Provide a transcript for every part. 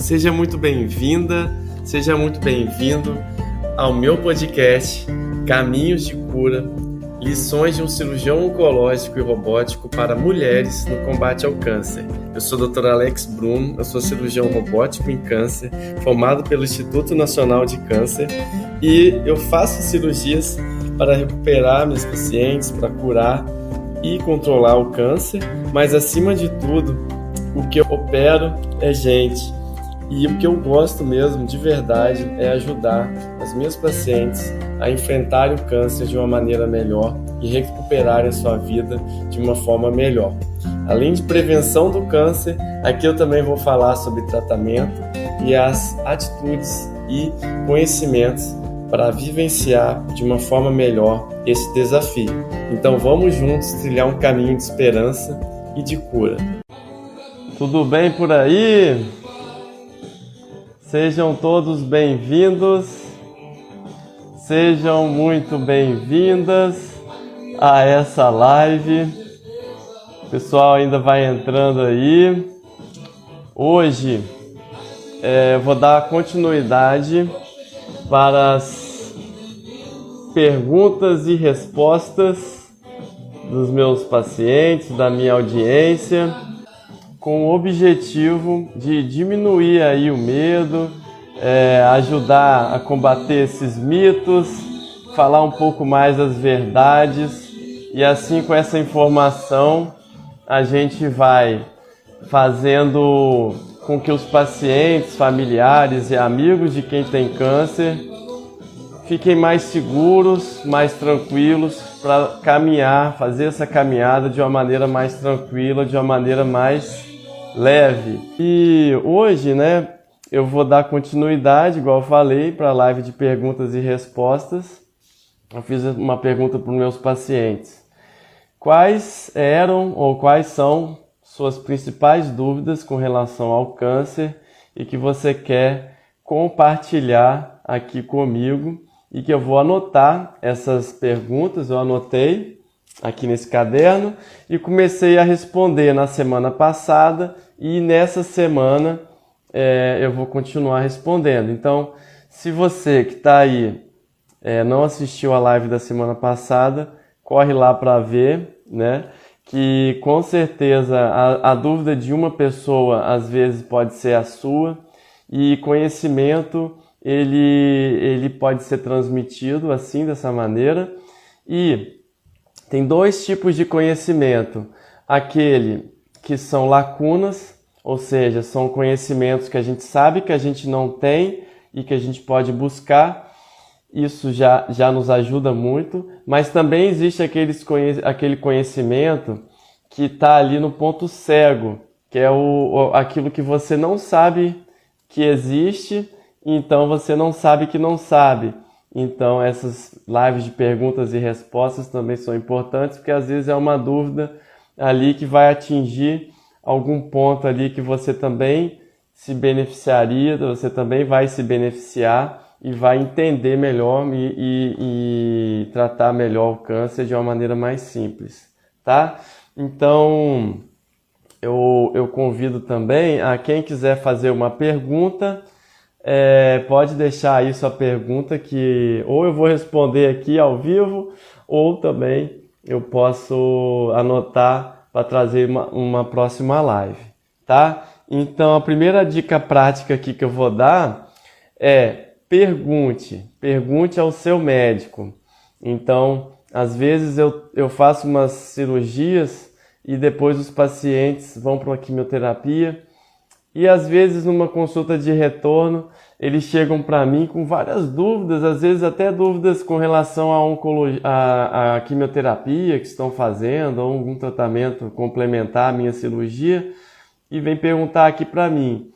Seja muito bem-vinda, seja muito bem-vindo ao meu podcast Caminhos de Cura, lições de um cirurgião oncológico e robótico para mulheres no combate ao câncer. Eu sou o Dr. Alex Bruno, eu sou cirurgião robótico em câncer, formado pelo Instituto Nacional de Câncer, e eu faço cirurgias para recuperar meus pacientes, para curar e controlar o câncer, mas acima de tudo, o que eu opero é gente. E o que eu gosto mesmo, de verdade, é ajudar as minhas pacientes a enfrentarem o câncer de uma maneira melhor e recuperarem a sua vida de uma forma melhor. Além de prevenção do câncer, aqui eu também vou falar sobre tratamento e as atitudes e conhecimentos para vivenciar de uma forma melhor esse desafio. Então vamos juntos trilhar um caminho de esperança e de cura. Tudo bem por aí? Sejam todos bem-vindos, sejam muito bem-vindas a essa live. O pessoal ainda vai entrando aí. Hoje vou dar continuidade para as perguntas e respostas dos meus pacientes, da minha audiência, com o objetivo de diminuir aí o medo, ajudar a combater esses mitos, falar um pouco mais das verdades, e assim com essa informação a gente vai fazendo com que os pacientes, familiares e amigos de quem tem câncer fiquem mais seguros, mais tranquilos para caminhar, fazer essa caminhada de uma maneira mais tranquila, de uma maneira mais leve. E hoje, eu vou dar continuidade, igual eu falei, para a live de perguntas e respostas. Eu fiz uma pergunta para os meus pacientes. Quais eram ou quais são suas principais dúvidas com relação ao câncer e que você quer compartilhar aqui comigo e que eu vou anotar essas perguntas, eu anotei aqui nesse caderno e comecei a responder na semana passada. E nessa semana eu vou continuar respondendo. Então, se você que está aí não assistiu a live da semana passada, corre lá para ver, que com certeza a dúvida de uma pessoa às vezes pode ser a sua, e conhecimento ele pode ser transmitido assim, dessa maneira. E tem dois tipos de conhecimento: aquele que são lacunas, ou seja, são conhecimentos que a gente sabe que a gente não tem e que a gente pode buscar. Isso já nos ajuda muito, mas também existe aquele conhecimento que está ali no ponto cego, que é aquilo que você não sabe que existe, então você não sabe que não sabe. Então essas lives de perguntas e respostas também são importantes, porque às vezes é uma dúvida ali que vai atingir algum ponto ali que você também se beneficiaria, você também vai se beneficiar e vai entender melhor e tratar melhor o câncer de uma maneira mais simples, tá? Então, eu convido também a quem quiser fazer uma pergunta, pode deixar aí sua pergunta, que ou eu vou responder aqui ao vivo, ou também eu posso anotar para trazer uma próxima live, tá? Então, a primeira dica prática aqui que eu vou dar é pergunte ao seu médico. Então, às vezes eu faço umas cirurgias e depois os pacientes vão para uma quimioterapia, e às vezes numa consulta de retorno eles chegam para mim com várias dúvidas, às vezes até dúvidas com relação à quimioterapia que estão fazendo, ou algum tratamento complementar à minha cirurgia, e vem perguntar aqui para mim.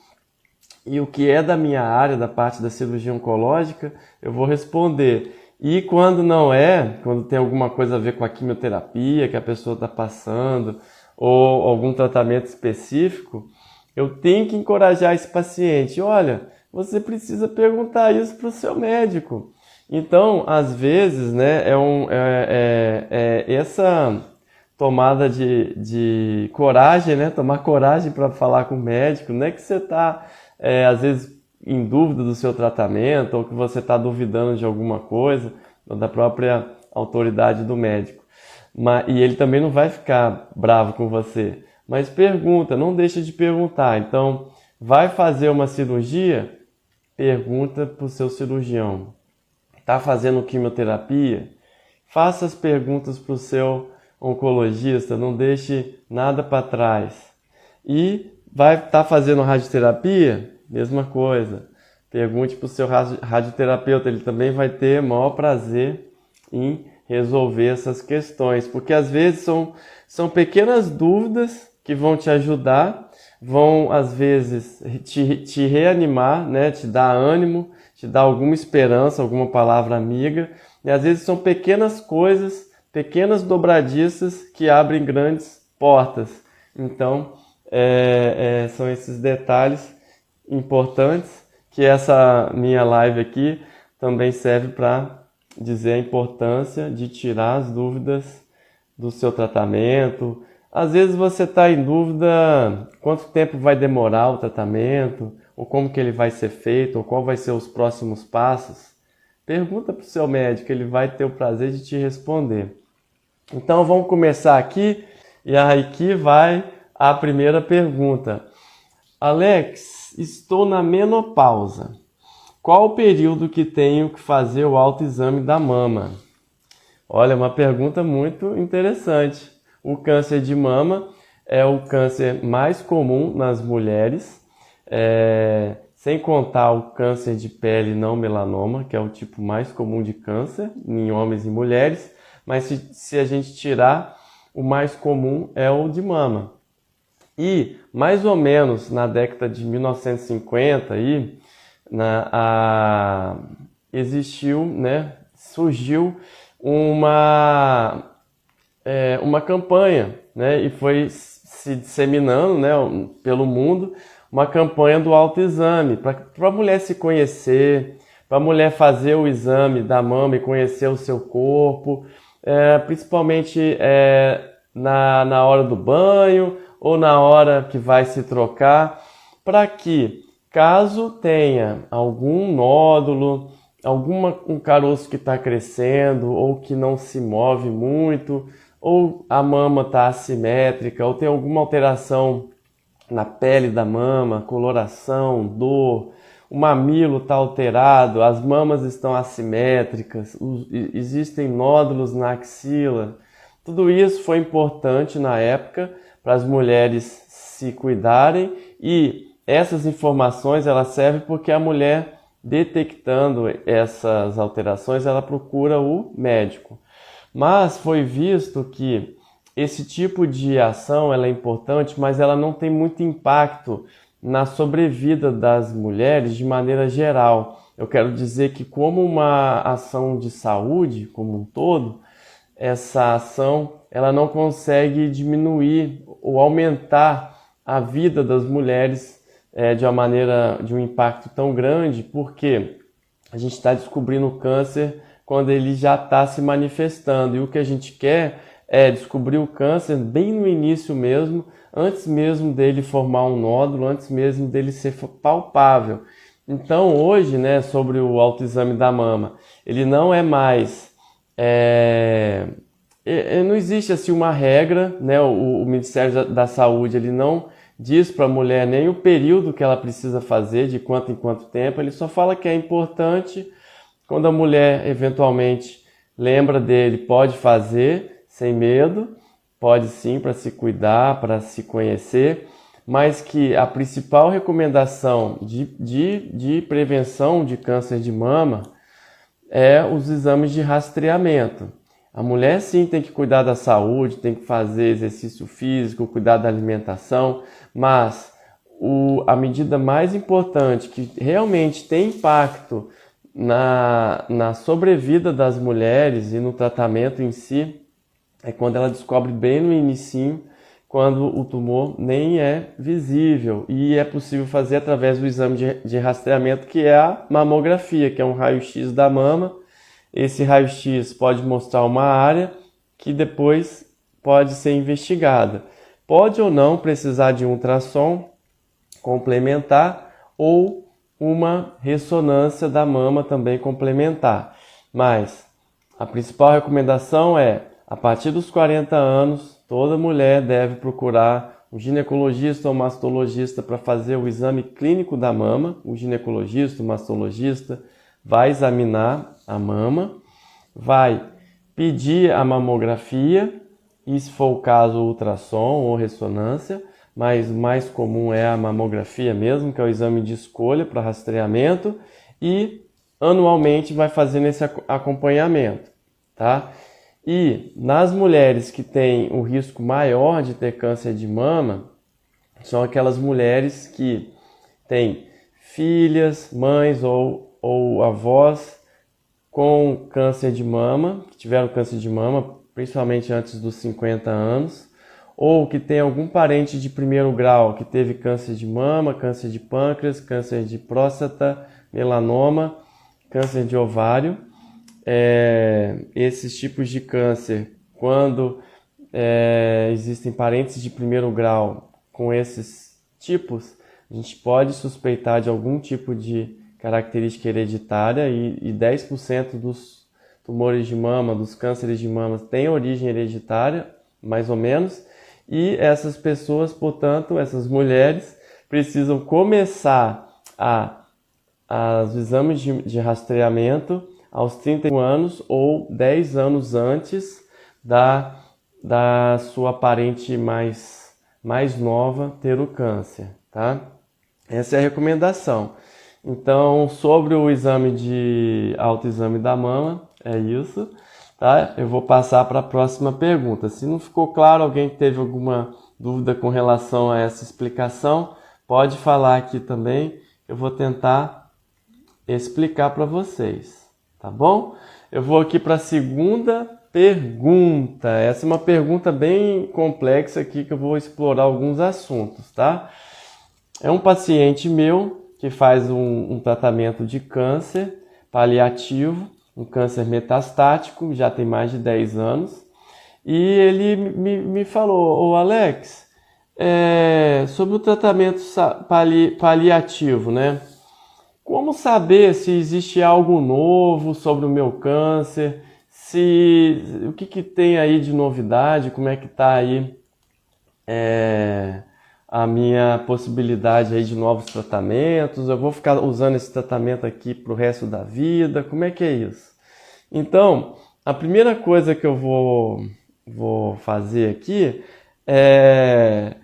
E o que é da minha área, da parte da cirurgia oncológica, eu vou responder. E quando não quando tem alguma coisa a ver com a quimioterapia que a pessoa está passando, ou algum tratamento específico, eu tenho que encorajar esse paciente. Olha, você precisa perguntar isso para o seu médico. Então, às vezes, essa tomada de coragem, tomar coragem para falar com o médico, não é que você está às vezes em dúvida do seu tratamento, ou que você está duvidando de alguma coisa, ou da própria autoridade do médico. E ele também não vai ficar bravo com você. Mas pergunta, não deixa de perguntar. Então, vai fazer uma cirurgia? Pergunta para o seu cirurgião. Está fazendo quimioterapia? Faça as perguntas para o seu oncologista, não deixe nada para trás. E vai estar fazendo radioterapia? Mesma coisa. Pergunte para o seu radioterapeuta, ele também vai ter o maior prazer em resolver essas questões, porque às vezes são pequenas dúvidas que vão te ajudar, vão às vezes te reanimar, né? Te dar ânimo, te dar alguma esperança, alguma palavra amiga, e às vezes são pequenas coisas, pequenas dobradiças que abrem grandes portas. Então, são esses detalhes importantes que essa minha live aqui também serve para dizer a importância de tirar as dúvidas do seu tratamento. Às vezes você está em dúvida quanto tempo vai demorar o tratamento, ou como que ele vai ser feito, ou qual vai ser os próximos passos. Pergunta para o seu médico, ele vai ter o prazer de te responder. Então vamos começar aqui, e aqui vai a primeira pergunta. Alex, estou na menopausa. Qual o período que tenho que fazer o autoexame da mama? Olha, uma pergunta muito interessante. O câncer de mama é o câncer mais comum nas mulheres, sem contar o câncer de pele não melanoma, que é o tipo mais comum de câncer em homens e mulheres, mas se a gente tirar, o mais comum é o de mama. E mais ou menos na década de 1950 existiu, né, surgiu uma campanha, né, e foi se disseminando, né, pelo mundo, uma campanha do autoexame, para a mulher se conhecer, para a mulher fazer o exame da mama e conhecer o seu corpo, principalmente na hora do banho ou na hora que vai se trocar, para que, caso tenha algum nódulo, um caroço que está crescendo ou que não se move muito, ou a mama está assimétrica, ou tem alguma alteração na pele da mama, coloração, dor, o mamilo está alterado, as mamas estão assimétricas, existem nódulos na axila. Tudo isso foi importante na época para as mulheres se cuidarem, e essas informações elas servem porque a mulher, detectando essas alterações, ela procura o médico. Mas foi visto que esse tipo de ação ela é importante, mas ela não tem muito impacto na sobrevida das mulheres de maneira geral. Eu quero dizer que, como uma ação de saúde como um todo, essa ação ela não consegue diminuir ou aumentar a vida das mulheres de um impacto tão grande, porque a gente está descobrindo o câncer quando ele já está se manifestando, e o que a gente quer é descobrir o câncer bem no início mesmo, antes mesmo dele formar um nódulo, antes mesmo dele ser palpável. Então hoje, né, sobre o autoexame da mama, ele não é mais... não existe assim uma regra, né? O Ministério da Saúde ele não diz para a mulher nem o período que ela precisa fazer, de quanto em quanto tempo, ele só fala que é importante. Quando a mulher eventualmente lembra dele, pode fazer sem medo, pode sim, para se cuidar, para se conhecer, mas que a principal recomendação de prevenção de câncer de mama é os exames de rastreamento. A mulher sim tem que cuidar da saúde, tem que fazer exercício físico, cuidar da alimentação, mas a medida mais importante que realmente tem impacto na sobrevida das mulheres e no tratamento em si é quando ela descobre bem no inicinho, quando o tumor nem é visível, e é possível fazer através do exame de rastreamento, que é a mamografia, que é um raio-x da mama. Esse raio-x pode mostrar uma área que depois pode ser investigada. Pode ou não precisar de um ultrassom complementar, ou uma ressonância da mama também complementar. Mas a principal recomendação é, a partir dos 40 anos, toda mulher deve procurar um ginecologista ou mastologista para fazer o exame clínico da mama. O ginecologista, o mastologista vai examinar a mama, vai pedir a mamografia e, se for o caso, o ultrassom ou ressonância, mas o mais comum é a mamografia mesmo, que é o exame de escolha para rastreamento, e anualmente vai fazendo esse acompanhamento, tá? E nas mulheres que têm o risco maior de ter câncer de mama, são aquelas mulheres que têm filhas, mães ou avós com câncer de mama, que tiveram câncer de mama, principalmente antes dos 50 anos, ou que tem algum parente de primeiro grau que teve câncer de mama, câncer de pâncreas, câncer de próstata, melanoma, câncer de ovário. Esses tipos de câncer, quando existem parentes de primeiro grau com esses tipos, a gente pode suspeitar de algum tipo de característica hereditária e 10% dos tumores de mama, dos cânceres de mama, têm origem hereditária, mais ou menos, e essas pessoas, portanto, essas mulheres, precisam começar os exames de rastreamento aos 31 anos ou 10 anos antes da sua parente mais nova ter o câncer, tá? Essa é a recomendação. Então, sobre o autoexame da mama, é isso, tá? Eu vou passar para a próxima pergunta. Se não ficou claro, alguém teve alguma dúvida com relação a essa explicação, pode falar aqui também, eu vou tentar explicar para vocês. Tá bom? Eu vou aqui para a segunda pergunta. Essa é uma pergunta bem complexa aqui que eu vou explorar alguns assuntos, tá? É um paciente meu que faz um tratamento de câncer paliativo, um câncer metastático, já tem mais de 10 anos. E ele me falou, Alex, sobre o tratamento paliativo, né? Como saber se existe algo novo sobre o meu câncer, o que tem aí de novidade, como é que está aí a minha possibilidade aí de novos tratamentos, eu vou ficar usando esse tratamento aqui para o resto da vida, como é que é isso? Então, a primeira coisa que eu vou fazer aqui é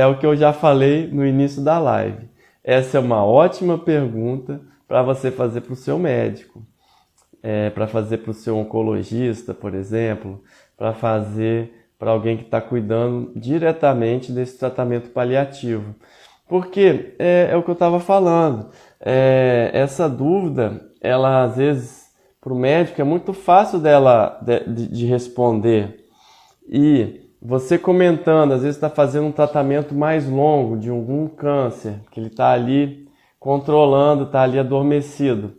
o que eu já falei no início da live. Essa é uma ótima pergunta para você fazer para o seu médico, para fazer para o seu oncologista, por exemplo, para fazer para alguém que está cuidando diretamente desse tratamento paliativo. Porque é o que eu estava falando, essa dúvida, ela às vezes para o médico é muito fácil de responder. E você comentando, às vezes está fazendo um tratamento mais longo de algum câncer, que ele está ali controlando, está ali adormecido.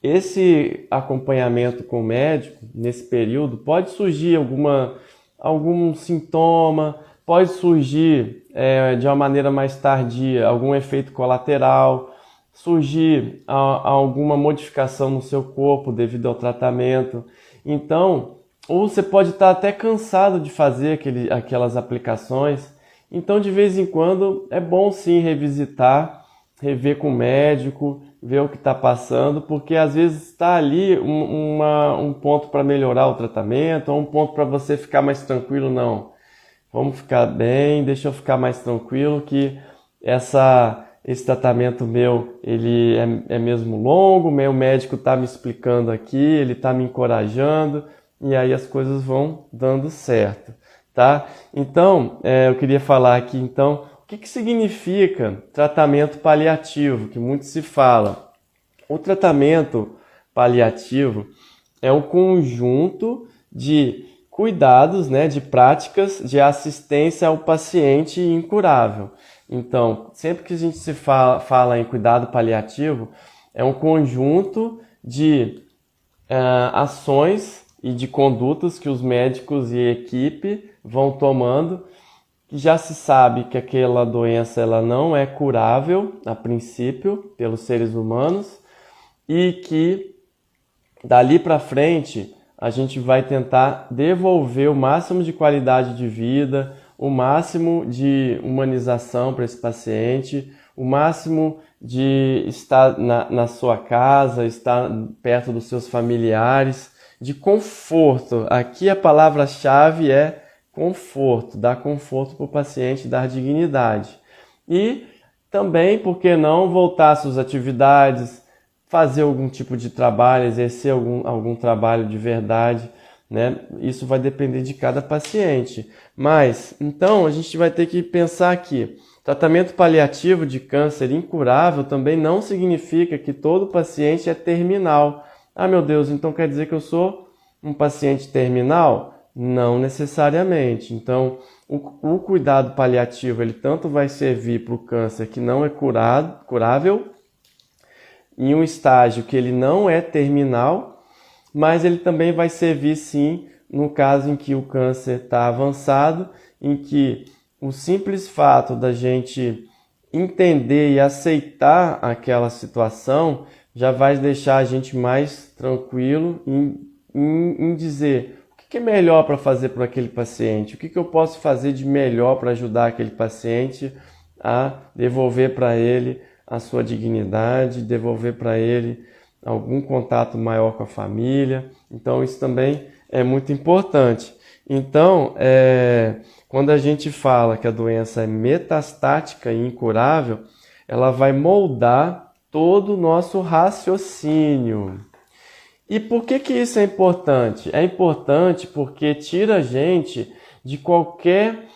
Esse acompanhamento com o médico, nesse período, pode surgir algum sintoma, pode surgir de uma maneira mais tardia algum efeito colateral, surgir alguma modificação no seu corpo devido ao tratamento. Então, ou você pode estar até cansado de fazer aquelas aplicações. Então, de vez em quando, é bom sim revisitar, rever com o médico, ver o que está passando, porque às vezes está ali um ponto para melhorar o tratamento, ou um ponto para você ficar mais tranquilo. Não, vamos ficar bem, deixa eu ficar mais tranquilo que esse tratamento meu, ele é mesmo longo, meu médico está me explicando aqui, ele está me encorajando, e aí as coisas vão dando certo, tá? Então, eu queria falar aqui, então, o que significa tratamento paliativo, que muito se fala. O tratamento paliativo é um conjunto de cuidados, né, de práticas de assistência ao paciente incurável. Então, sempre que a gente se fala em cuidado paliativo, é um conjunto de ações e de condutas que os médicos e a equipe vão tomando que já se sabe que aquela doença ela não é curável, a princípio, pelos seres humanos, e que dali para frente a gente vai tentar devolver o máximo de qualidade de vida, o máximo de humanização para esse paciente, o máximo de estar na sua casa, estar perto dos seus familiares, de conforto. Aqui a palavra-chave é conforto, dar conforto para o paciente, dar dignidade. E também, por que não, voltar às suas atividades, fazer algum tipo de trabalho, exercer algum trabalho de verdade, né? Isso vai depender de cada paciente. Mas, então, a gente vai ter que pensar aqui. Tratamento paliativo de câncer incurável também não significa que todo paciente é terminal. Ah, meu Deus, então quer dizer que eu sou um paciente terminal? Não necessariamente. Então, o cuidado paliativo, ele tanto vai servir para o câncer que não é curável, em um estágio que ele não é terminal, mas ele também vai servir sim no caso em que o câncer está avançado, em que o simples fato da gente entender e aceitar aquela situação já vai deixar a gente mais tranquilo em dizer o que é melhor para fazer para aquele paciente, o que eu posso fazer de melhor para ajudar aquele paciente a devolver para ele a sua dignidade, devolver para ele algum contato maior com a família. Então isso também é muito importante. Então, quando a gente fala que a doença é metastática e incurável, ela vai moldar todo o nosso raciocínio. E por que isso é importante? É importante porque tira a gente de qualquer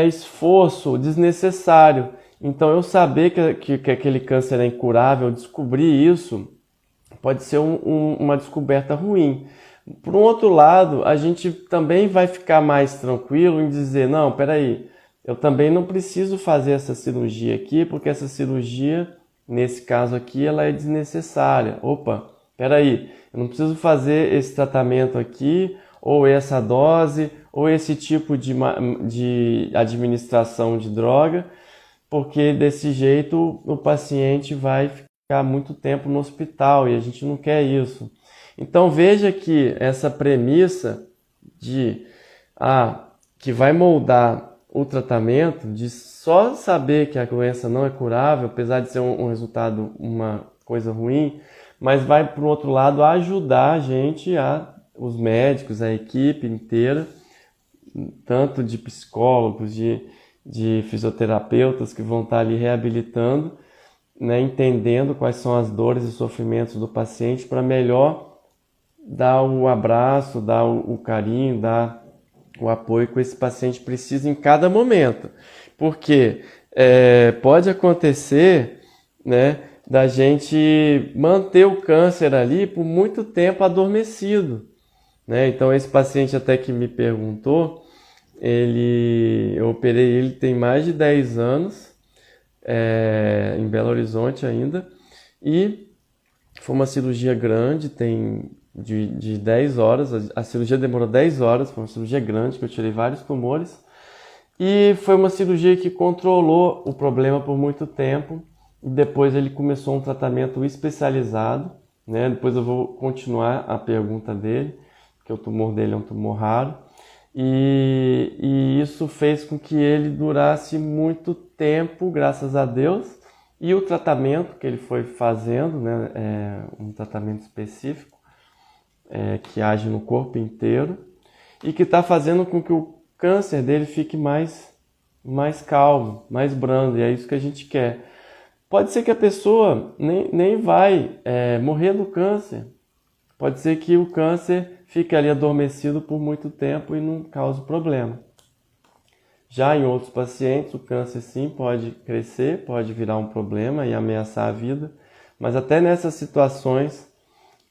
esforço desnecessário. Então, eu saber que aquele câncer é incurável, descobrir isso, pode ser uma descoberta ruim. Por um outro lado, a gente também vai ficar mais tranquilo em dizer, não, peraí, eu também não preciso fazer essa cirurgia aqui, porque essa cirurgia, nesse caso aqui, ela é desnecessária. Opa, peraí, eu não preciso fazer esse tratamento aqui, ou essa dose, ou esse tipo de administração de droga, porque desse jeito o paciente vai ficar muito tempo no hospital e a gente não quer isso. Então veja que essa premissa de que vai moldar o tratamento, de só saber que a doença não é curável, apesar de ser um resultado, uma coisa ruim, mas vai, por outro lado, ajudar a gente, os médicos, a equipe inteira, tanto de psicólogos, de fisioterapeutas que vão estar ali reabilitando, né, entendendo quais são as dores e sofrimentos do paciente para melhor dar o abraço, dar o carinho, dar o apoio que esse paciente precisa em cada momento. Porque pode acontecer, né, da gente manter o câncer ali por muito tempo adormecido, né? Então esse paciente até que me perguntou, eu operei ele tem mais de 10 anos, em Belo Horizonte ainda, e foi uma cirurgia grande, de 10 horas, a cirurgia demorou 10 horas, foi uma cirurgia grande, que eu tirei vários tumores, e foi uma cirurgia que controlou o problema por muito tempo, e depois ele começou um tratamento especializado, né? Depois eu vou continuar a pergunta dele, porque o tumor dele é um tumor raro, e isso fez com que ele durasse muito tempo, graças a Deus, e o tratamento que ele foi fazendo, né, um tratamento específico, que age no corpo inteiro, e que está fazendo com que o câncer dele fique mais calmo, mais brando, e é isso que a gente quer. Pode ser que a pessoa nem vai morrer do câncer, pode ser que o câncer fique ali adormecido por muito tempo e não cause problema. Já em outros pacientes, o câncer sim pode crescer, pode virar um problema e ameaçar a vida, mas até nessas situações,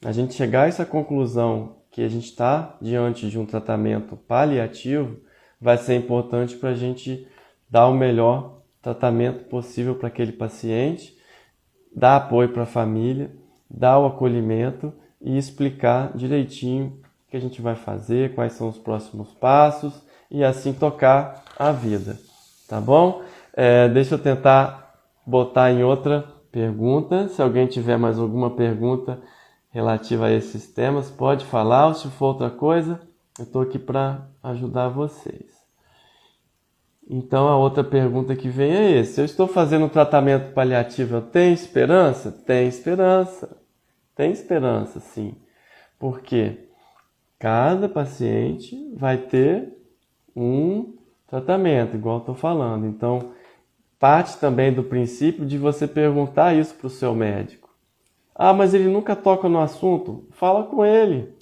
a gente chegar a essa conclusão que a gente está diante de um tratamento paliativo, vai ser importante para a gente dar o melhor tratamento possível para aquele paciente, dar apoio para a família, dar o acolhimento e explicar direitinho o que a gente vai fazer, quais são os próximos passos e assim tocar a vida. tá bom? Deixa eu tentar botar em outra pergunta. Se alguém tiver mais alguma pergunta relativa a esses temas, pode falar, ou se for outra coisa, eu estou aqui para ajudar vocês. Então, a outra pergunta que vem é essa: se eu estou fazendo um tratamento paliativo, eu tenho esperança? Tem esperança. Tem esperança, sim. Por quê? Cada paciente vai ter um tratamento, igual eu estou falando. Então, parte também do princípio de você perguntar isso para o seu médico. Ah, mas ele nunca toca no assunto? Fala com ele.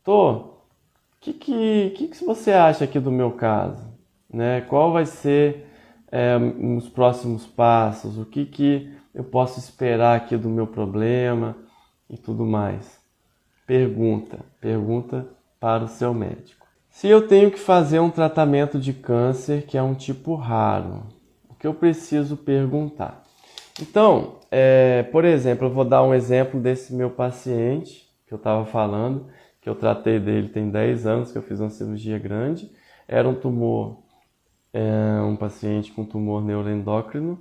O que você acha aqui do meu caso? Né? Qual vai ser os próximos passos? O que eu posso esperar aqui do meu problema e tudo mais? Pergunta para o seu médico. Se eu tenho que fazer um tratamento de câncer que é um tipo raro, o que eu preciso perguntar? Então, por exemplo, eu vou dar um exemplo desse meu paciente que eu estava falando, que eu tratei dele tem 10 anos, que eu fiz uma cirurgia grande. Era um tumor, um paciente com tumor neuroendócrino.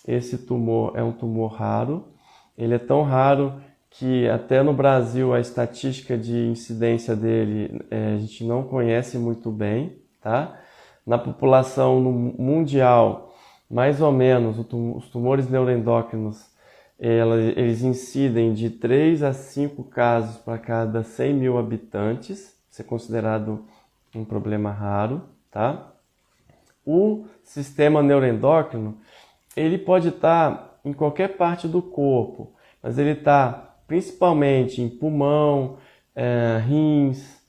Esse tumor é um tumor raro. Ele é tão raro que até no Brasil a estatística de incidência dele a gente não conhece muito bem, tá? Na população mundial, mais ou menos, os tumores neuroendócrinos, eles incidem de 3 a 5 casos para cada 100 mil habitantes. Isso é considerado um problema raro, tá? O sistema neuroendócrino, ele pode estar em qualquer parte do corpo, mas ele está principalmente em pulmão, rins,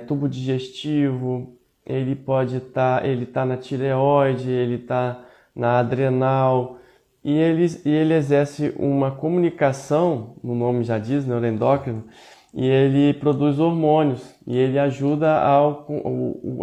tubo digestivo. Ele pode estar, ele está na tireoide, ele está na adrenal, e ele exerce uma comunicação, o nome já diz, neuroendócrino, e ele produz hormônios, e ele ajuda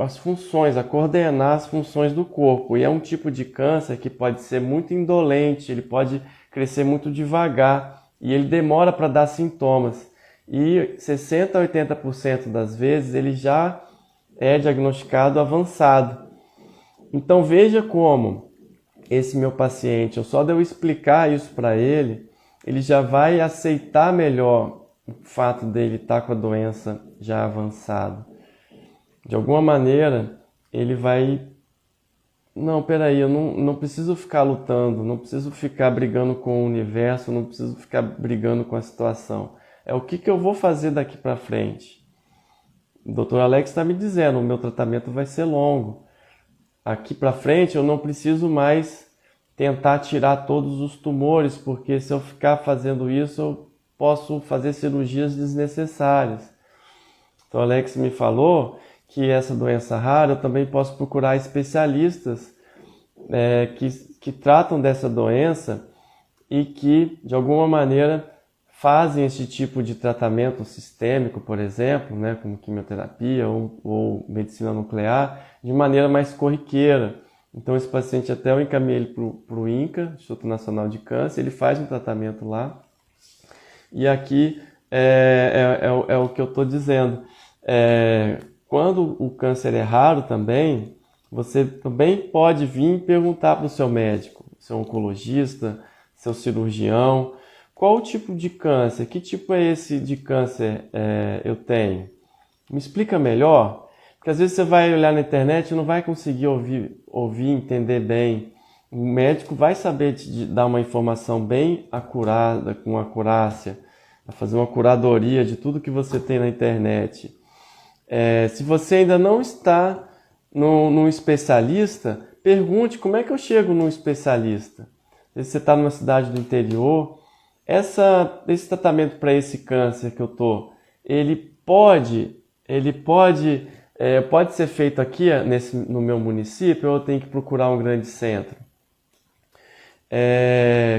as funções, a coordenar as funções do corpo. E é um tipo de câncer que pode ser muito indolente, ele pode crescer muito devagar, e ele demora para dar sintomas. E 60% a 80% das vezes ele já é diagnosticado avançado. Então veja como esse meu paciente, só de eu explicar isso para ele, ele já vai aceitar melhor o fato dele estar com a doença já avançada. De alguma maneira, ele vai... Não, peraí, eu não preciso ficar lutando, não preciso ficar brigando com o universo, não preciso ficar brigando com a situação. É o que eu vou fazer daqui para frente. O Dr. Alex está me dizendo, o meu tratamento vai ser longo. Aqui para frente eu não preciso mais tentar tirar todos os tumores, porque se eu ficar fazendo isso, eu posso fazer cirurgias desnecessárias. Então, o Alex me falou que essa doença rara eu também posso procurar especialistas que tratam dessa doença e que, de alguma maneira, fazem esse tipo de tratamento sistêmico, por exemplo, né, como quimioterapia ou medicina nuclear, de maneira mais corriqueira. Então, esse paciente, até eu encaminhei ele para o INCA, Instituto Nacional de Câncer, ele faz um tratamento lá. E aqui é o que eu estou dizendo. Quando o câncer é raro também, você também pode vir perguntar para o seu médico, seu oncologista, seu cirurgião, qual o tipo de câncer, que tipo é esse de câncer eu tenho? Me explica melhor, porque às vezes você vai olhar na internet e não vai conseguir ouvir, entender bem. O médico vai saber te dar uma informação bem acurada, com acurácia, vai fazer uma curadoria de tudo que você tem na internet. Se você ainda não está num especialista, pergunte como é que eu chego num especialista. Se você está numa cidade do interior, esse tratamento para esse câncer que eu estou, ele pode ser feito aqui no meu município, ou eu tenho que procurar um grande centro?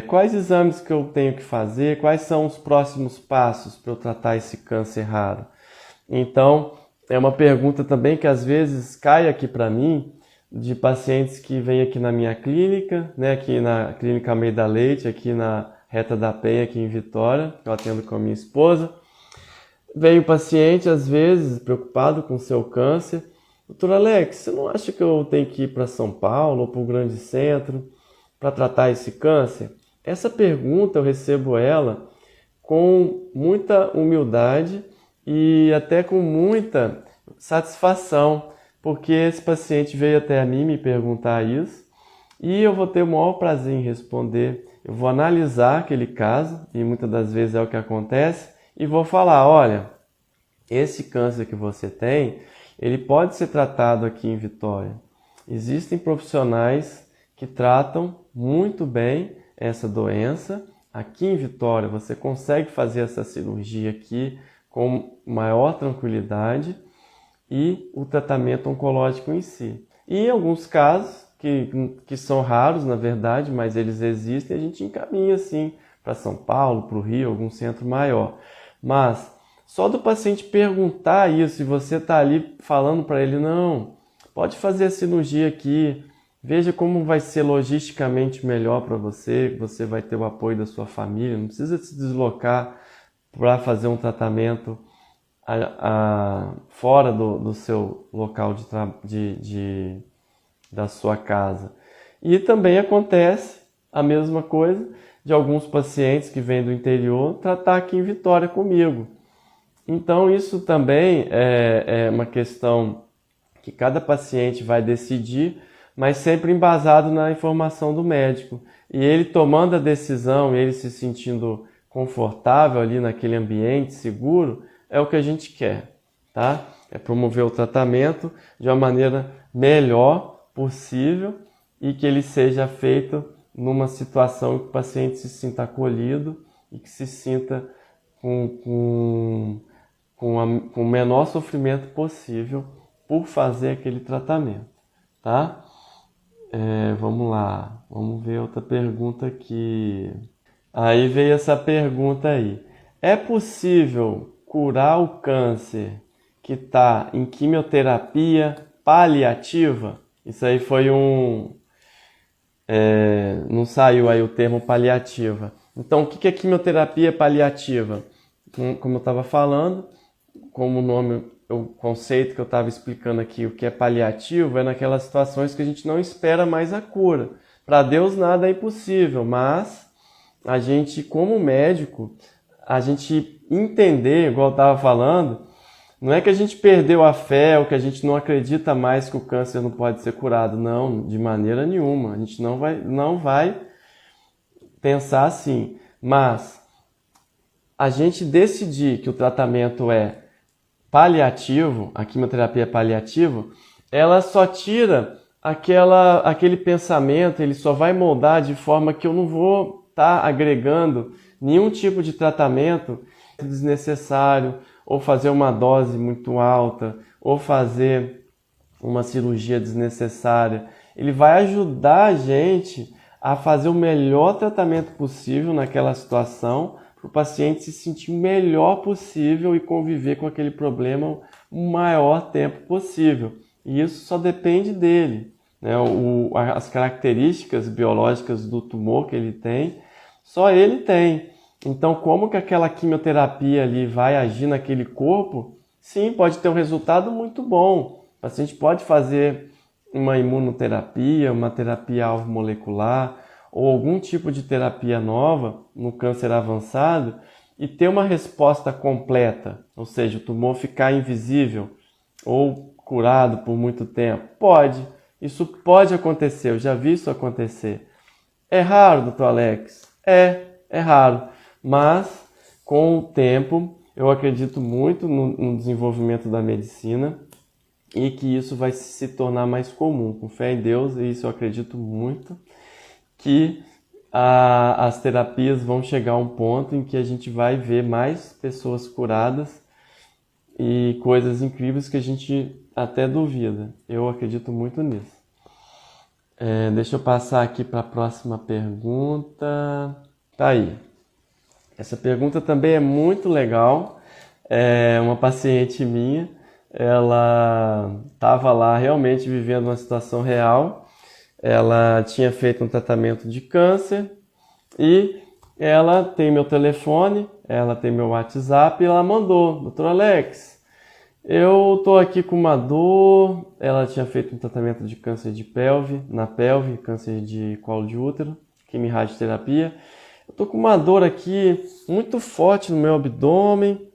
Quais exames que eu tenho que fazer? Quais são os próximos passos para eu tratar esse câncer raro? Então, é uma pergunta também que às vezes cai aqui para mim, de pacientes que vêm aqui na minha clínica, né, aqui na Clínica Almeida Leite, aqui na Reta da Penha, aqui em Vitória, que eu atendo com a minha esposa. Vem o paciente, às vezes, preocupado com o seu câncer, Doutor Alex, você não acha que eu tenho que ir para São Paulo ou para o grande centro para tratar esse câncer? Essa pergunta eu recebo ela com muita humildade e até com muita satisfação, porque esse paciente veio até a mim me perguntar isso e eu vou ter o maior prazer em responder. Eu vou analisar aquele caso, e muitas das vezes é o que acontece, e vou falar, olha, esse câncer que você tem, ele pode ser tratado aqui em Vitória. Existem profissionais que tratam muito bem essa doença. Aqui em Vitória você consegue fazer essa cirurgia aqui com maior tranquilidade e o tratamento oncológico em si. E em alguns casos, que são raros na verdade, mas eles existem, a gente encaminha sim para São Paulo, para o Rio, algum centro maior. Mas só do paciente perguntar isso e você está ali falando para ele, não, pode fazer a cirurgia aqui, veja como vai ser logisticamente melhor para você, você vai ter o apoio da sua família, não precisa se deslocar para fazer um tratamento fora do seu local da sua casa. E também acontece a mesma coisa de alguns pacientes que vêm do interior tratar aqui em Vitória comigo. Então isso também é uma questão que cada paciente vai decidir, mas sempre embasado na informação do médico. E ele tomando a decisão, ele se sentindo confortável ali naquele ambiente seguro, é o que a gente quer, tá? É promover o tratamento de uma maneira melhor possível e que ele seja feito numa situação que o paciente se sinta acolhido e que se sinta com o menor sofrimento possível por fazer aquele tratamento, tá? Vamos lá, vamos ver outra pergunta aqui. Aí veio essa pergunta aí. É possível curar o câncer que está em quimioterapia paliativa? Isso aí foi não saiu aí o termo paliativa. Então, o que é quimioterapia paliativa? Como eu estava falando, como o nome, o conceito que eu estava explicando aqui, o que é paliativo, é naquelas situações que a gente não espera mais a cura. Para Deus nada é impossível, mas a gente, como médico, a gente entender, igual eu estava falando, não é que a gente perdeu a fé ou que a gente não acredita mais que o câncer não pode ser curado. Não, de maneira nenhuma. A gente não vai pensar assim. Mas a gente decidir que o tratamento é paliativo, a quimioterapia é paliativa, ela só tira aquele pensamento, ele só vai moldar de forma que eu não vou estar agregando nenhum tipo de tratamento desnecessário, ou fazer uma dose muito alta, ou fazer uma cirurgia desnecessária. Ele vai ajudar a gente a fazer o melhor tratamento possível naquela situação, para o paciente se sentir o melhor possível e conviver com aquele problema o maior tempo possível. E isso só depende dele, né? As características biológicas do tumor que ele tem, só ele tem. Então, como que aquela quimioterapia ali vai agir naquele corpo? Sim, pode ter um resultado muito bom. O paciente pode fazer uma imunoterapia, uma terapia-alvo molecular ou algum tipo de terapia nova no câncer avançado e ter uma resposta completa, ou seja, o tumor ficar invisível ou curado por muito tempo. Pode, isso pode acontecer, eu já vi isso acontecer. É raro, doutor Alex? É raro. Mas, com o tempo, eu acredito muito no desenvolvimento da medicina e que isso vai se tornar mais comum. Com fé em Deus, e isso eu acredito muito, que as terapias vão chegar a um ponto em que a gente vai ver mais pessoas curadas e coisas incríveis que a gente até duvida. Eu acredito muito nisso. Deixa eu passar aqui para a próxima pergunta. Tá aí. Essa pergunta também é muito legal. Uma paciente minha, ela estava lá realmente vivendo uma situação real. Ela tinha feito um tratamento de câncer e ela tem meu telefone, ela tem meu WhatsApp e ela mandou: Doutor Alex, Eu tô aqui com uma dor, ela tinha feito um tratamento de câncer de pelve, na pelve, câncer de colo de útero, quimio-radioterapia. Eu tô com uma dor aqui muito forte no meu abdômen,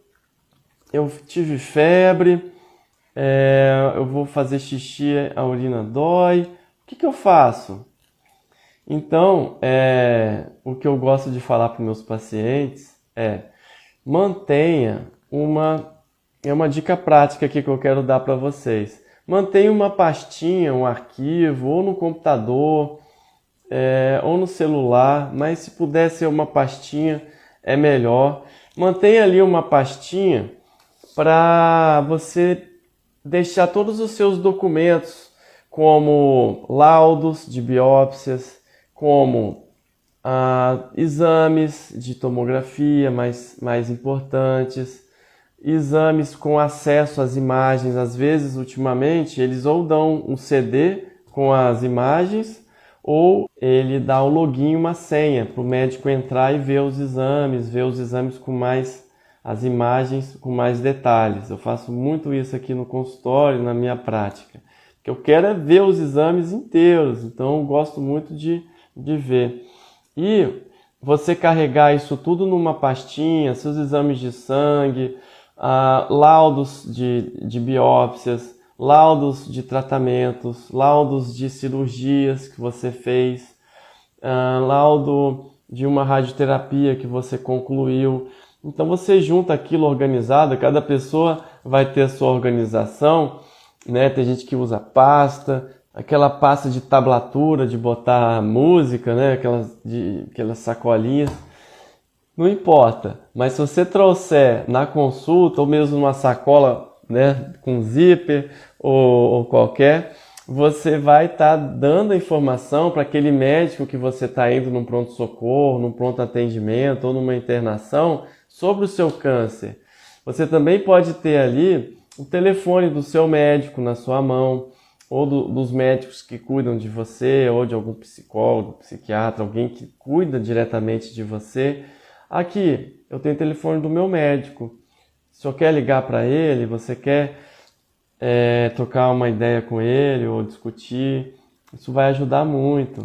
eu tive febre, eu vou fazer xixi, a urina dói, o que eu faço? Então, o que eu gosto de falar para meus pacientes mantenha é uma dica prática aqui que eu quero dar para vocês. Mantenha uma pastinha, um arquivo, ou no computador, ou no celular, mas se puder ser uma pastinha, é melhor. Mantenha ali uma pastinha para você deixar todos os seus documentos, como laudos de biópsias, como exames de tomografia mais importantes, exames com acesso às imagens. Às vezes, ultimamente, eles ou dão um CD com as imagens, ou ele dá um login, uma senha, para o médico entrar e ver os exames com mais, as imagens com mais detalhes. Eu faço muito isso aqui no consultório, na minha prática. O que eu quero é ver os exames inteiros, então eu gosto muito de ver. E você carregar isso tudo numa pastinha, seus exames de sangue, laudos de biópsias, laudos de tratamentos, laudos de cirurgias que você fez, laudo de uma radioterapia que você concluiu. Então você junta aquilo organizado, cada pessoa vai ter a sua organização, né? Tem gente que usa pasta, aquela pasta de tablatura, de botar música, né? Aquelas sacolinhas. Não importa, mas se você trouxer na consulta, ou mesmo numa sacola, né, com zíper ou qualquer, você vai estar dando a informação para aquele médico que você está indo num pronto-socorro, num pronto atendimento ou numa internação sobre o seu câncer. Você também pode ter ali o telefone do seu médico na sua mão, ou dos médicos que cuidam de você, ou de algum psicólogo, psiquiatra, alguém que cuida diretamente de você. Aqui, eu tenho o telefone do meu médico. Se eu quer ligar para ele, você quer trocar uma ideia com ele ou discutir, isso vai ajudar muito.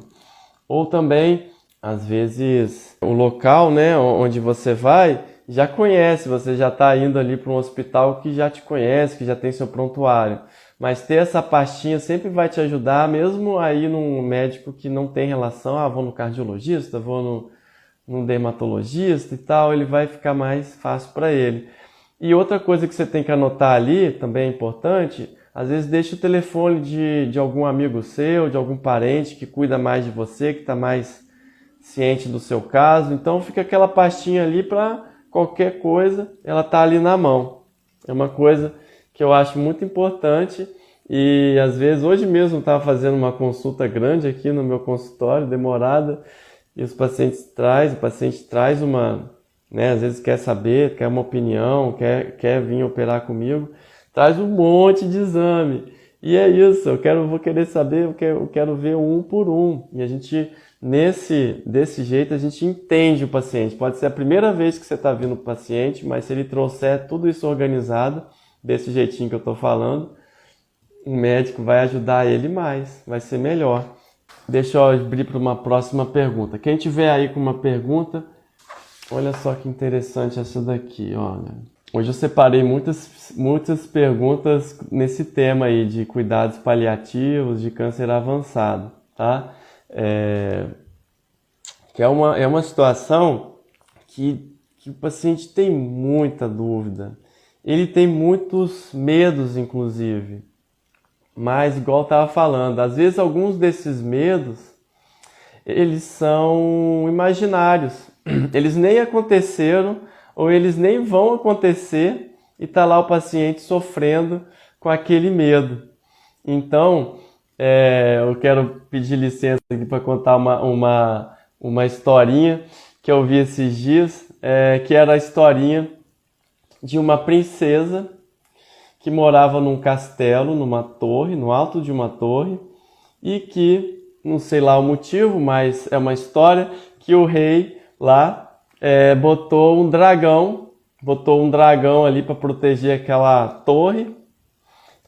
Ou também, às vezes, o local, né, onde você vai, já conhece, você já está indo ali para um hospital que já te conhece, que já tem seu prontuário. Mas ter essa pastinha sempre vai te ajudar, mesmo aí num médico que não tem relação, vou no cardiologista, vou no dermatologista e tal, ele vai ficar mais fácil para ele. E outra coisa que você tem que anotar ali, também é importante, às vezes deixa o telefone de algum amigo seu, de algum parente que cuida mais de você, que está mais ciente do seu caso. Então fica aquela pastinha ali para qualquer coisa, ela está ali na mão. É uma coisa que eu acho muito importante e às vezes, hoje mesmo estava fazendo uma consulta grande aqui no meu consultório, demorada, e o paciente traz uma, né, às vezes quer saber, quer uma opinião, quer vir operar comigo, traz um monte de exame. E é isso, vou querer saber, eu quero ver um por um. E a gente, desse jeito, a gente entende o paciente. Pode ser a primeira vez que você está vendo o paciente, mas se ele trouxer tudo isso organizado, desse jeitinho que eu estou falando, o médico vai ajudar ele mais, vai ser melhor. Deixa eu abrir para uma próxima pergunta. Quem tiver aí com uma pergunta, olha só que interessante essa daqui, olha. Hoje eu separei muitas perguntas nesse tema aí de cuidados paliativos, de câncer avançado, tá? Que é uma situação que o paciente tem muita dúvida. Ele tem muitos medos, inclusive. Mas, igual eu estava falando, às vezes alguns desses medos, eles são imaginários. Eles nem aconteceram, ou eles nem vão acontecer, e está lá o paciente sofrendo com aquele medo. Então, eu quero pedir licença aqui para contar uma historinha que eu vi esses dias, que era a historinha de uma princesa que morava num castelo, numa torre, no alto de uma torre, e que, não sei lá o motivo, mas é uma história, que o rei lá botou um dragão ali para proteger aquela torre,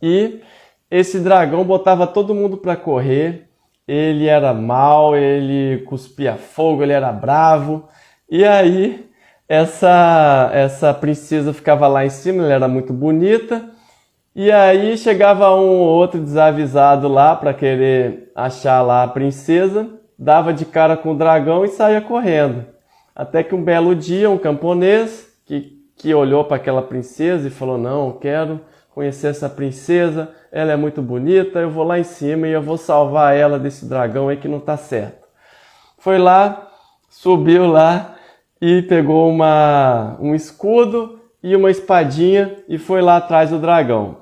E esse dragão botava todo mundo para correr. Ele era mau, ele cuspia fogo, ele era bravo. E aí essa princesa ficava lá em cima, ela era muito bonita. E aí chegava um ou outro desavisado lá para querer achar lá a princesa, dava de cara com o dragão e saía correndo. Até que um belo dia um camponês que olhou para aquela princesa e falou: não, eu quero conhecer essa princesa, ela é muito bonita, eu vou lá em cima e eu vou salvar ela desse dragão aí que não tá certo. Foi lá, subiu lá e pegou um escudo e uma espadinha e foi lá atrás do dragão.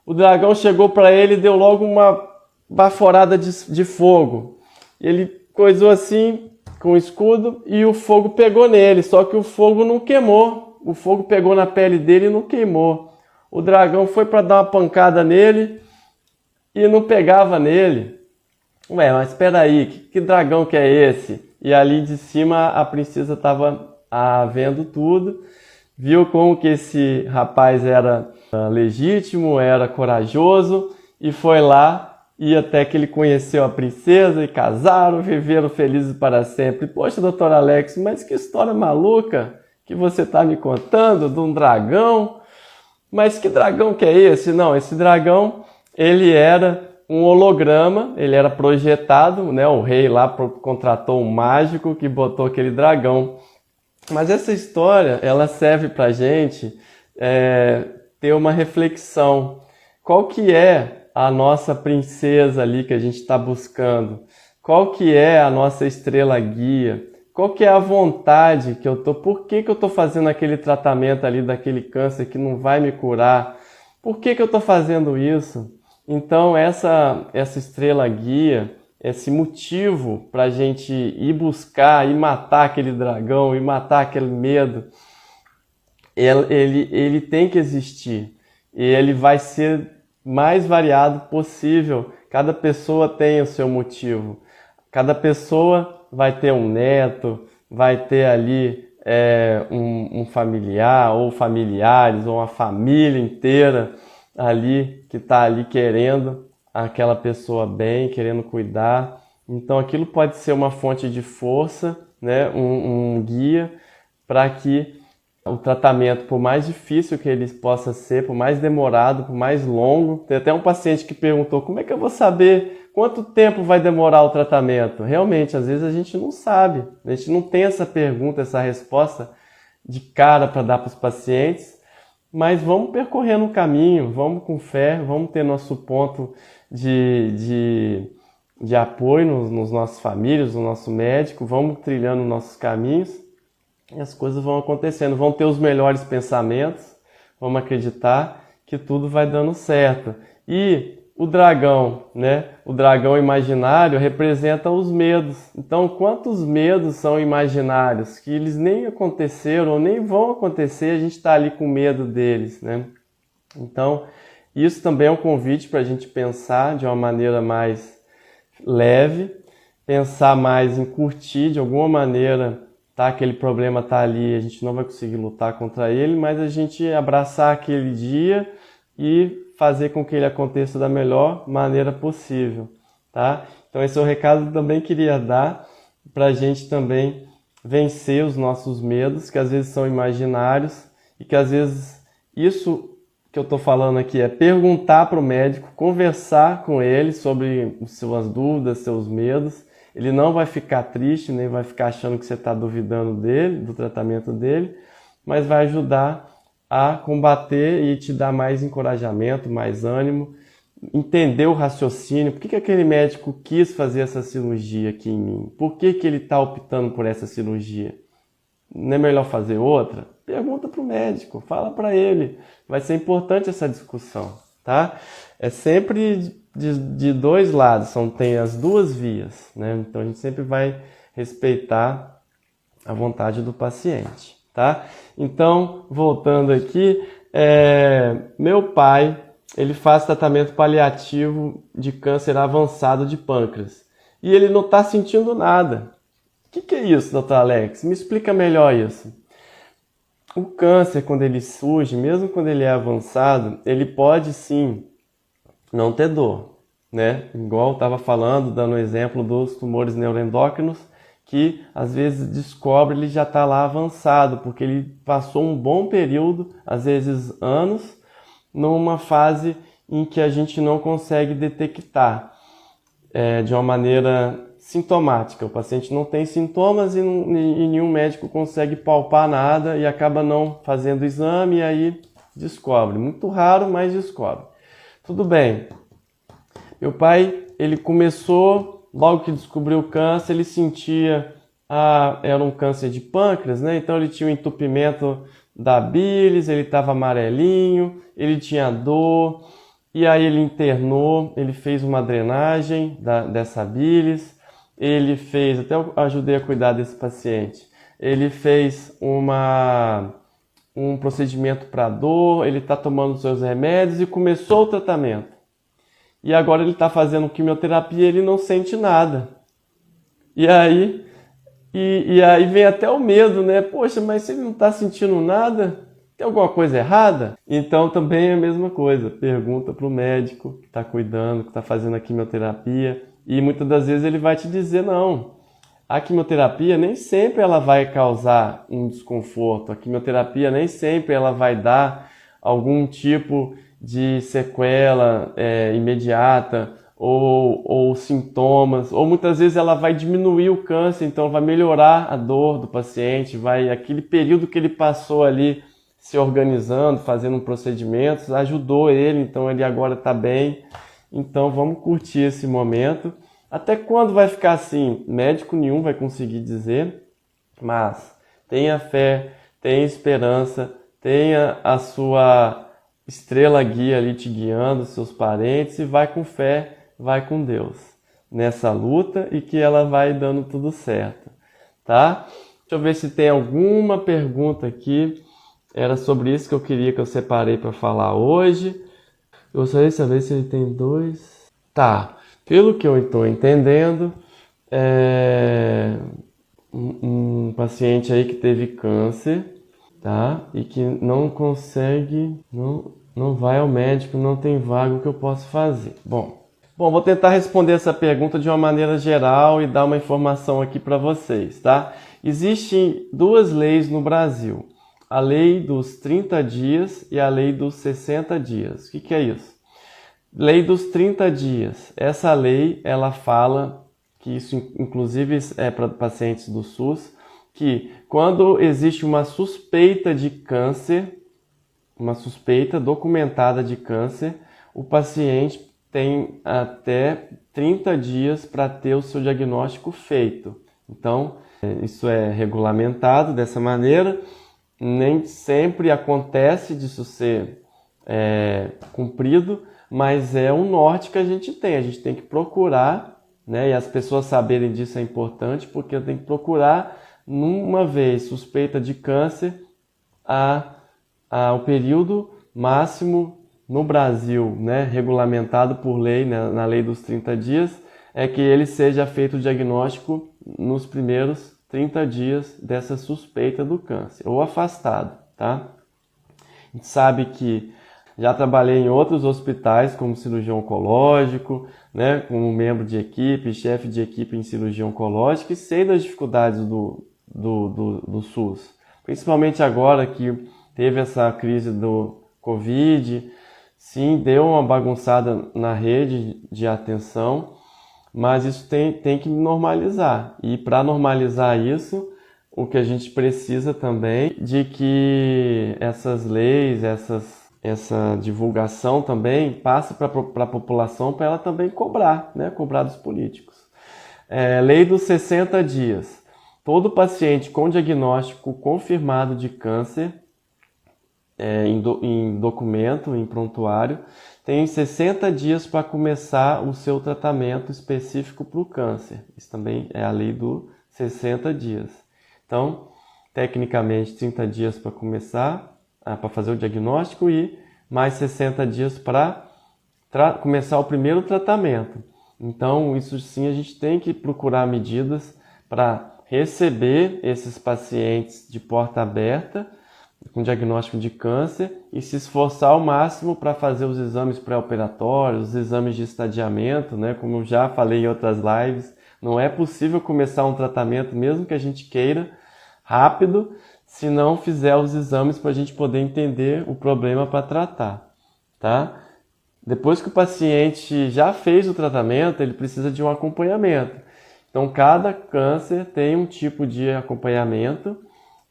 O dragão chegou para ele e deu logo uma baforada de fogo. Ele coisou assim com o escudo e o fogo pegou nele, só que o fogo não queimou. O fogo pegou na pele dele e não queimou. O dragão foi para dar uma pancada nele e não pegava nele. Ué, mas espera aí, que dragão que é esse? E ali de cima a princesa estava vendo tudo, viu como que esse rapaz era legítimo, era corajoso e foi lá e até que ele conheceu a princesa e casaram, viveram felizes para sempre. Poxa, doutor Alex, mas que história maluca que você está me contando de um dragão. Mas que dragão que é esse? Não, esse dragão, ele era um holograma, ele era projetado, né? O rei lá contratou um mágico que botou aquele dragão. Mas essa história, ela serve pra gente ter uma reflexão. Qual que é a nossa princesa ali que a gente está buscando? Qual que é a nossa estrela guia? Qual que é a vontade que eu tô? Por que eu tô fazendo aquele tratamento ali daquele câncer que não vai me curar? Por que eu tô fazendo isso? Então essa estrela guia, esse motivo para a gente ir buscar e matar aquele dragão, e matar aquele medo, ele tem que existir. E ele vai ser mais variado possível. Cada pessoa tem o seu motivo. Cada pessoa vai ter um neto, vai ter ali um familiar, ou familiares, ou uma família inteira ali que está ali querendo aquela pessoa bem, querendo cuidar. Então aquilo pode ser uma fonte de força, né? um guia para que o tratamento, por mais difícil que ele possa ser, por mais demorado, por mais longo. Tem até um paciente que perguntou: como é que eu vou saber quanto tempo vai demorar o tratamento? Realmente, às vezes a gente não sabe, a gente não tem essa pergunta, essa resposta de cara para dar para os pacientes, mas vamos percorrendo o caminho, vamos com fé, vamos ter nosso ponto de apoio nos nossos famílias, no nosso médico, vamos trilhando nossos caminhos e as coisas vão acontecendo, vão ter os melhores pensamentos, vamos acreditar que tudo vai dando certo. E o dragão, né? O dragão imaginário representa os medos. Então, quantos medos são imaginários que eles nem aconteceram ou nem vão acontecer, a gente está ali com medo deles, né? Então, isso também é um convite para a gente pensar de uma maneira mais leve, pensar mais em curtir de alguma maneira, tá? Aquele problema tá ali, a gente não vai conseguir lutar contra ele, mas a gente abraçar aquele dia e fazer com que ele aconteça da melhor maneira possível, tá? Então esse é o recado que eu também queria dar para a gente também vencer os nossos medos, que às vezes são imaginários e que às vezes isso que eu estou falando aqui é perguntar para o médico, conversar com ele sobre suas dúvidas, seus medos. Ele não vai ficar triste, nem vai ficar achando que você está duvidando dele, do tratamento dele, mas vai ajudar a combater e te dar mais encorajamento, mais ânimo, entender o raciocínio. Por que aquele médico quis fazer essa cirurgia aqui em mim? Por que ele está optando por essa cirurgia? Não é melhor fazer outra? Pergunta para o médico, fala para ele. Vai ser importante essa discussão, tá? É sempre de dois lados, tem as duas vias, né? Então a gente sempre vai respeitar a vontade do paciente, tá? Então, voltando aqui, meu pai, ele faz tratamento paliativo de câncer avançado de pâncreas e ele não está sentindo nada. O que é isso, doutor Alex? Me explica melhor isso. O câncer, quando ele surge, mesmo quando ele é avançado, ele pode sim não ter dor, né? Igual eu estava falando, dando o exemplo dos tumores neuroendócrinos, que às vezes descobre ele já está lá avançado, porque ele passou um bom período, às vezes anos, numa fase em que a gente não consegue detectar de uma maneira sintomática. O paciente não tem sintomas e nenhum médico consegue palpar nada e acaba não fazendo o exame e aí descobre. Muito raro, mas descobre. Tudo bem. Meu pai, ele começou, logo que descobriu o câncer, ele sentia, era um câncer de pâncreas, né? Então ele tinha um entupimento da bilis, ele estava amarelinho, ele tinha dor, e aí ele internou, ele fez uma drenagem dessa bilis, ele fez, até eu ajudei a cuidar desse paciente, ele fez um procedimento para dor, ele está tomando seus remédios e começou o tratamento. E agora ele está fazendo quimioterapia e ele não sente nada. E aí vem até o medo, né? Poxa, mas se ele não está sentindo nada, tem alguma coisa errada? Então também é a mesma coisa. Pergunta para o médico que está cuidando, que está fazendo a quimioterapia. E muitas das vezes ele vai te dizer, não, a quimioterapia nem sempre ela vai causar um desconforto. A quimioterapia nem sempre ela vai dar algum tipo de sequela imediata ou sintomas, ou muitas vezes ela vai diminuir o câncer, então vai melhorar a dor do paciente, aquele período que ele passou ali se organizando, fazendo procedimentos, ajudou ele, então ele agora está bem. Então vamos curtir esse momento. Até quando vai ficar assim? Médico nenhum vai conseguir dizer, mas tenha fé, tenha esperança, tenha a sua estrela guia ali te guiando, seus parentes, e vai com fé, vai com Deus nessa luta e que ela vai dando tudo certo, tá? Deixa eu ver se tem alguma pergunta aqui. Era sobre isso que eu queria, que eu separei para falar hoje. Eu gostaria de saber se ele tem 2. Tá, pelo que eu estou entendendo, um paciente aí que teve câncer, tá? E que não consegue, não vai ao médico, não tem vaga, o que eu posso fazer? Bom, vou tentar responder essa pergunta de uma maneira geral e dar uma informação aqui para vocês, tá? Existem 2 leis no Brasil. A lei dos 30 dias e a lei dos 60 dias. O que é isso? Lei dos 30 dias. Essa lei, ela fala que isso inclusive é para pacientes do SUS, que quando existe uma suspeita de câncer, uma suspeita documentada de câncer, o paciente tem até 30 dias para ter o seu diagnóstico feito. Então, isso é regulamentado dessa maneira. Nem sempre acontece disso ser cumprido, mas é um norte que a gente tem que procurar, né? E as pessoas saberem disso é importante, porque eu tenho que procurar, numa vez suspeita de câncer, o período máximo no Brasil, né? Regulamentado por lei, né? Na lei dos 30 dias, é que ele seja feito o diagnóstico nos primeiros 30 dias dessa suspeita do câncer, ou afastado, tá? A gente sabe que já trabalhei em outros hospitais como cirurgião oncológico, né, como membro de equipe, chefe de equipe em cirurgia oncológica, e sei das dificuldades do SUS. Principalmente agora que teve essa crise do Covid, sim, deu uma bagunçada na rede de atenção, mas isso tem que normalizar. E para normalizar isso, o que a gente precisa também de que essas leis, essa divulgação também passe para a população, para ela também cobrar, né? Cobrar dos políticos. Lei dos 60 dias. Todo paciente com diagnóstico confirmado de câncer, em documento, em prontuário, tem 60 dias para começar o seu tratamento específico para o câncer. Isso também é a lei dos 60 dias. Então, tecnicamente, 30 dias para começar, para fazer o diagnóstico e mais 60 dias para começar o primeiro tratamento. Então, isso sim, a gente tem que procurar medidas para receber esses pacientes de porta aberta, com diagnóstico de câncer e se esforçar ao máximo para fazer os exames pré-operatórios, os exames de estadiamento, né? Como eu já falei em outras lives, não é possível começar um tratamento, mesmo que a gente queira, rápido, se não fizer os exames para a gente poder entender o problema para tratar, tá? Depois que o paciente já fez o tratamento, ele precisa de um acompanhamento. Então, cada câncer tem um tipo de acompanhamento.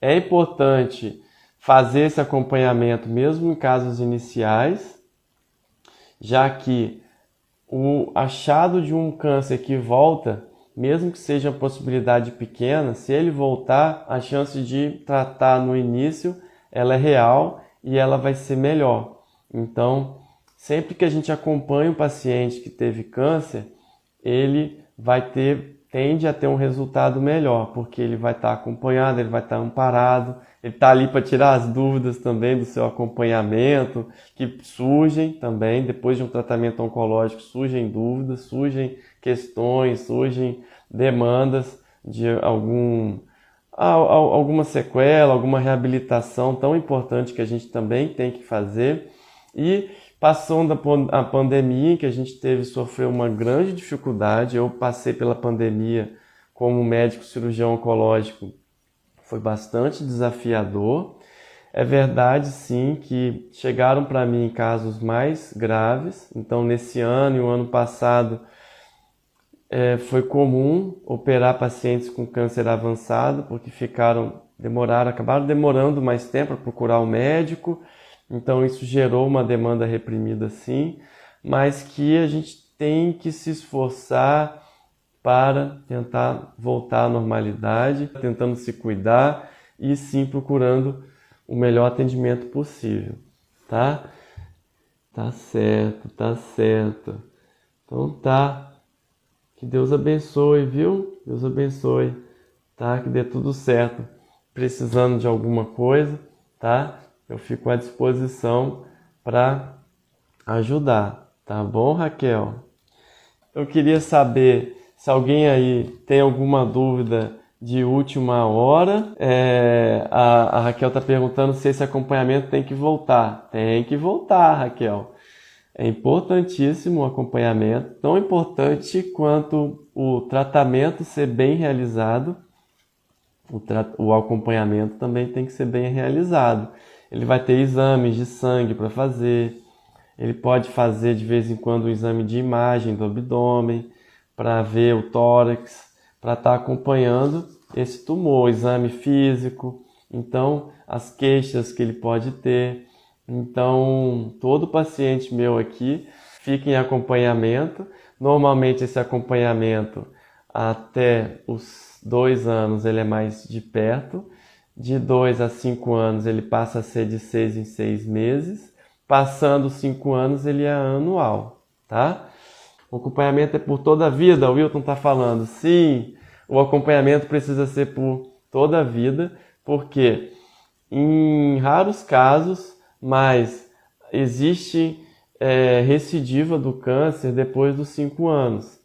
É importante fazer esse acompanhamento mesmo em casos iniciais, já que o achado de um câncer que volta, mesmo que seja uma possibilidade pequena, se ele voltar, a chance de tratar no início, ela é real e ela vai ser melhor. Então, sempre que a gente acompanha um paciente que teve câncer, ele tende a ter um resultado melhor, porque ele vai estar acompanhado, ele vai estar amparado, ele está ali para tirar as dúvidas também do seu acompanhamento, que surgem também, depois de um tratamento oncológico, surgem dúvidas, surgem questões, surgem demandas de alguma sequela, alguma reabilitação tão importante que a gente também tem que fazer. E passando a pandemia, que a gente sofreu uma grande dificuldade, eu passei pela pandemia como médico cirurgião oncológico, foi bastante desafiador. É verdade, sim, que chegaram para mim casos mais graves. Então, nesse ano e o ano passado, foi comum operar pacientes com câncer avançado, porque acabaram demorando mais tempo para procurar o médico. Então, isso gerou uma demanda reprimida, sim, mas que a gente tem que se esforçar para tentar voltar à normalidade, tentando se cuidar e sim procurando o melhor atendimento possível, tá? Tá certo, tá certo. Então tá. Que Deus abençoe, viu? Deus abençoe, tá? Que dê tudo certo. Precisando de alguma coisa, tá? Eu fico à disposição para ajudar, tá bom, Raquel? Eu queria saber se alguém aí tem alguma dúvida de última hora. A Raquel está perguntando se esse acompanhamento tem que voltar. Tem que voltar, Raquel. É importantíssimo o acompanhamento, tão importante quanto o tratamento ser bem realizado. O acompanhamento também tem que ser bem realizado. Ele vai ter exames de sangue para fazer, ele pode fazer de vez em quando um exame de imagem do abdômen para ver o tórax, para estar acompanhando esse tumor, exame físico, então as queixas que ele pode ter. Então, todo paciente meu aqui fica em acompanhamento. Normalmente esse acompanhamento até os 2 anos ele é mais de perto. De 2 a 5 anos ele passa a ser de 6 em 6 meses. Passando os 5 anos ele é anual, tá? O acompanhamento é por toda a vida, o Wilton está falando. Sim, o acompanhamento precisa ser por toda a vida, porque em raros casos, mas existe recidiva do câncer depois dos 5 anos.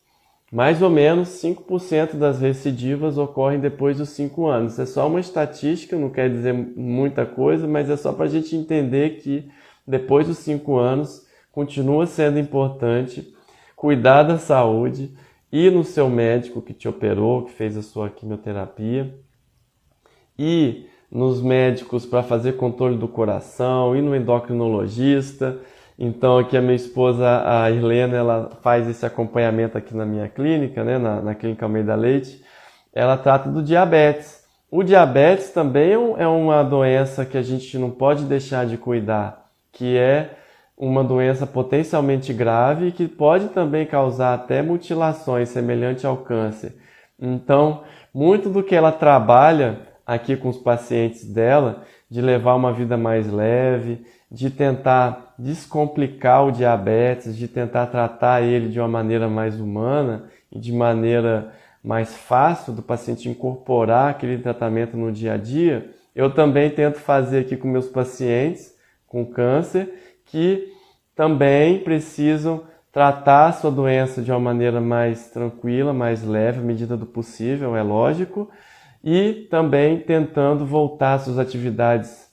Mais ou menos 5% das recidivas ocorrem depois dos 5 anos. É só uma estatística, não quer dizer muita coisa, mas é só para a gente entender que depois dos 5 anos continua sendo importante cuidar da saúde, ir no seu médico que te operou, que fez a sua quimioterapia, ir nos médicos para fazer controle do coração, ir no endocrinologista. Então aqui a minha esposa, a Irlena, ela faz esse acompanhamento aqui na minha clínica, né, na Clínica Almeida Leite. Ela trata do diabetes. O diabetes também é uma doença que a gente não pode deixar de cuidar, que é uma doença potencialmente grave que pode também causar até mutilações semelhante ao câncer. Então, muito do que ela trabalha aqui com os pacientes dela, de levar uma vida mais leve, de tentar descomplicar o diabetes, de tentar tratar ele de uma maneira mais humana e de maneira mais fácil do paciente incorporar aquele tratamento no dia a dia, eu também tento fazer aqui com meus pacientes com câncer, que também precisam tratar a sua doença de uma maneira mais tranquila, mais leve, à medida do possível, é lógico, e também tentando voltar às suas atividades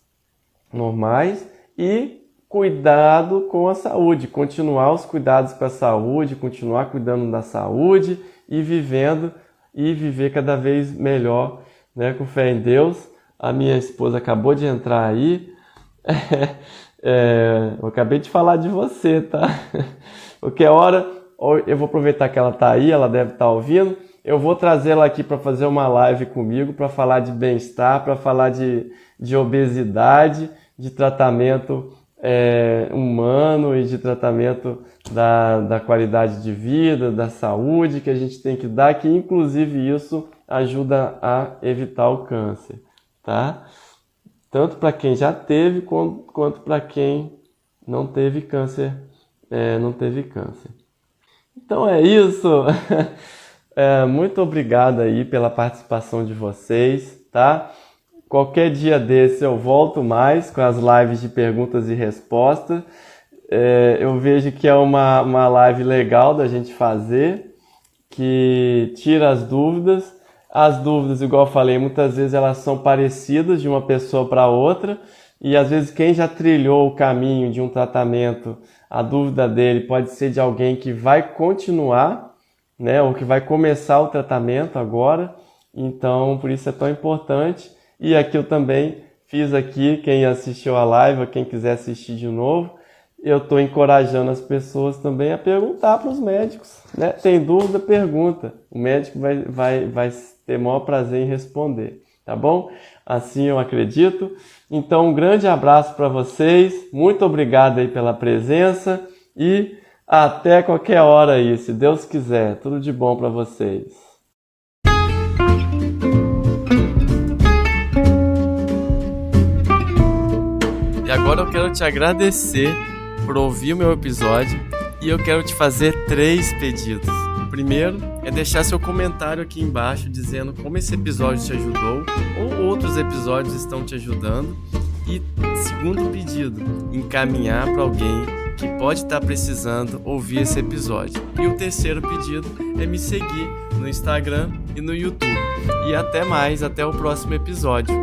normais e cuidado com a saúde, continuar os cuidados com a saúde, continuar cuidando da saúde e viver cada vez melhor, né, com fé em Deus. A minha esposa acabou de entrar aí. Eu acabei de falar de você, tá? Qualquer hora, eu vou aproveitar que ela tá aí, ela deve estar ouvindo. Eu vou trazê-la aqui para fazer uma live comigo, para falar de bem-estar, para falar de obesidade, de tratamento humano e de tratamento da qualidade de vida, da saúde que a gente tem que dar, que inclusive isso ajuda a evitar o câncer, tá? Tanto para quem já teve, quanto para quem não teve câncer, Então é isso. Muito obrigado aí pela participação de vocês, tá? Qualquer dia desse eu volto mais com as lives de perguntas e respostas. Eu vejo que é uma live legal da gente fazer, que tira as dúvidas. As dúvidas, igual eu falei, muitas vezes elas são parecidas de uma pessoa para outra, e às vezes quem já trilhou o caminho de um tratamento, a dúvida dele pode ser de alguém que vai continuar, né, ou que vai começar o tratamento agora. Então, por isso é tão importante. E aqui eu também fiz aqui, quem assistiu a live, quem quiser assistir de novo, eu estou encorajando as pessoas também a perguntar para os médicos, né? Tem dúvida, pergunta. O médico vai ter o maior prazer em responder, tá bom? Assim eu acredito. Então, um grande abraço para vocês. Muito obrigado aí pela presença e até qualquer hora aí, se Deus quiser. Tudo de bom para vocês. E agora eu quero te agradecer por ouvir o meu episódio e eu quero te fazer 3 pedidos. O primeiro é deixar seu comentário aqui embaixo dizendo como esse episódio te ajudou ou outros episódios estão te ajudando. E segundo pedido, encaminhar para alguém que pode estar precisando ouvir esse episódio. E o terceiro pedido é me seguir no Instagram e no YouTube. E até mais, até o próximo episódio.